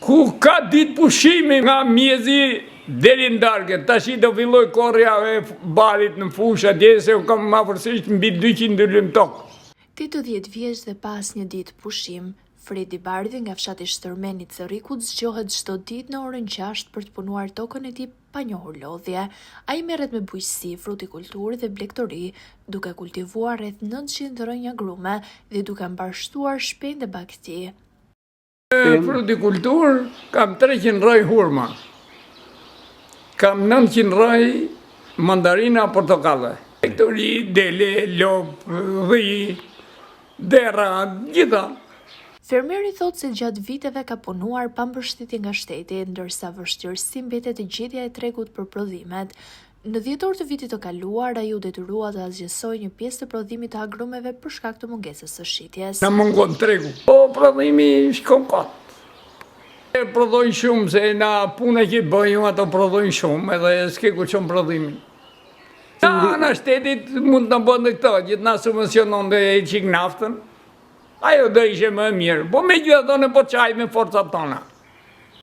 Ku ka ditë pushimi nga mjezi deri në darkë, tash do filloj korrja e barit në fushë atje se unë kam afërsisht mbi 200 ylim tokë. 80 vjeç dhe pas një ditë pushim, Fredi Bardhi nga fshati Shtërmeni Cerrikut zgjohet çdo ditë në orën 6 për të punuar tokën e tij pa njohur lodhje. Ai merret me bujqësi, frutikulturë dhe blegtori, duke kultivuar rreth 900 rrënja agrume dhe duke mbarshtuar shpejt dhe bagti. Frutikulturë kam 300 rrëj hurma. Kam 900 rrëj mandarina, portokalle. Blegtori, dele, lop, dhi, dera, gjitha. Fermeri thot se gjatë viteve ka punuar pa mbështetje nga shteti, ndërsa vështirësi mbetet gjetja e tregut për prodhimet. Në dhjetor të vitit të kaluar, ai u detyrua të azgjësojë një pjesë të prodhimit të agrumeve për shkak të mungesës së shitjes. Na mungon tregu. Po prodhimi shkon kot. Prodhojnë shumë se na puna që bëjmë ato prodhojnë shumë edhe s'ke ku çon prodhimin. Na shtetit mund të bëndë këto, gjithë na subvencionon dhe e qik naftën. Ajo do ishe më mirë, po me gjithë do në po qaj me forcat tona.